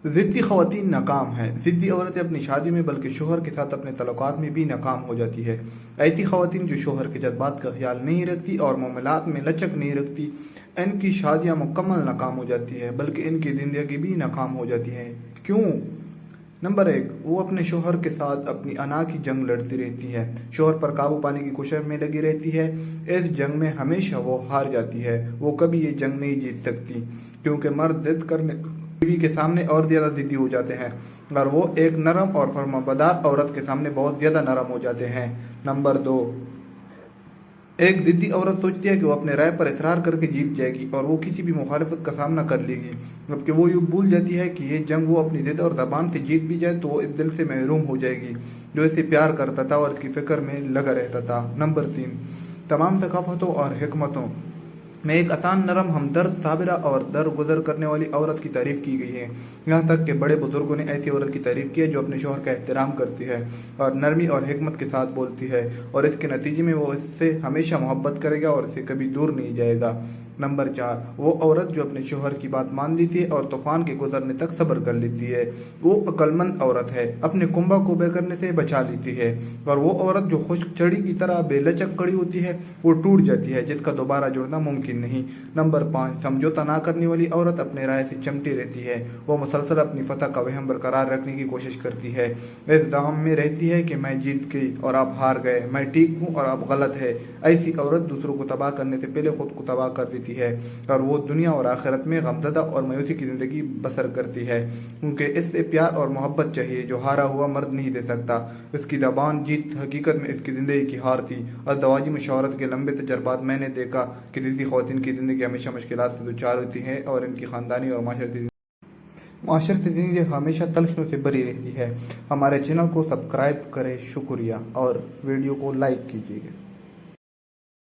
ज़िद्दी ख़वातीन नाकाम हैं। ज़िद्दी औरतें अपनी शादी में बल्कि शोहर के साथ अपने तल्लुकात में भी नाकाम हो जाती है। ऐसी ख़वातीन जो शोहर के जज्बात का ख्याल नहीं रखती और मामलात में लचक नहीं रखती, इनकी शादियाँ मुकम्मल नाकाम हो जाती है, बल्कि इनकी ज़िंदगी भी नाकाम हो जाती है। क्यों? नंबर 1, वो अपने शोहर के साथ अपनी अना की जंग लड़ती रहती है। शोहर पर काबू पाने की कोशिश में लगी रहती है। इस जंग में हमेशा वो हार जाती है। वो कभी ये जंग नहीं जीत सकती, क्योंकि मर्द जिद करने बीवी के सामने और ज़्यादा ज़िद्दी हो जाते हैं और वो एक नरम और फर्माबरदार औरत के सामने बहुत ज़्यादा नरम हो जाते हैं। नंबर 2, एक ज़िद्दी औरत सोचती है कि वो अपने राय पर इसरार करके जीत जाएगी और वो किसी भी मुखालिफत का सामना कर लेगी, जबकि वो यूँ भूल जाती है कि ये जंग वो अपनी ज़िद और ज़बान से जीत भी जाए तो वो इस दिल से महरूम हो जाएगी जो इसे प्यार करता था और इसकी फ़िक्र में लगा रहता था। नंबर 3, तमाम सकाफ़तों और हिकमतों में एक आसान, नरम, हमदर्द, साबिरा और दरगुजर करने वाली औरत की तारीफ़ की गई है। यहाँ तक कि बड़े बुजुर्गों ने ऐसी औरत की तारीफ़ की है जो अपने शौहर का एहतराम करती है और नरमी और हिकमत के साथ बोलती है, और इसके नतीजे में वो इससे हमेशा मोहब्बत करेगा और इससे कभी दूर नहीं जाएगा। नंबर 4, वो औरत जो अपने शौहर की बात मान लेती है और तूफान के गुजरने तक सब्र कर लेती है। वो अक्लमंद औरत है, अपने कुंभा को बे करने से बचा लेती है। और वो औरत जो खुश्क छड़ी की तरह बेलचक खड़ी होती है, वो टूट जाती है, जिसका दोबारा जुड़ना मुमकिन नहीं। नंबर 5, समझौता ना करने वाली औरत अपने राय से चिमटी रहती है। वो मुसलसल अपनी फतह का वहम बरकरार रखने की कोशिश करती है। इस दाम में रहती है कि मैं जीत गई और आप हार गए, मैं ठीक हूँ और आप गलत है। ऐसी औरत दूसरों को तबाह करने से पहले खुद को तबाह कर देती है और वो दुनिया और आखिरत में गमज़दा और मायूसी की ज़िंदगी बसर करती है, क्योंकि इससे प्यार और मोहब्बत चाहिए जो हारा हुआ मर्द नहीं दे सकता। इसकी ज़बान जीत हकीकत में इसकी ज़िंदगी की हार थी। और दवाजी मशावरत के लंबे तजर्बात मैंने देखा कि ज़िद्दी ख़वातीन की ज़िंदगी हमेशा मुश्किलात से दुचार होती है और इनकी ख़ानदानी और माशरती ज़िंदगी हमेशा तलखियों से भरी रहती है। हमारे चैनल को सब्सक्राइब करें, शुक्रिया, और वीडियो को लाइक कीजिएगा।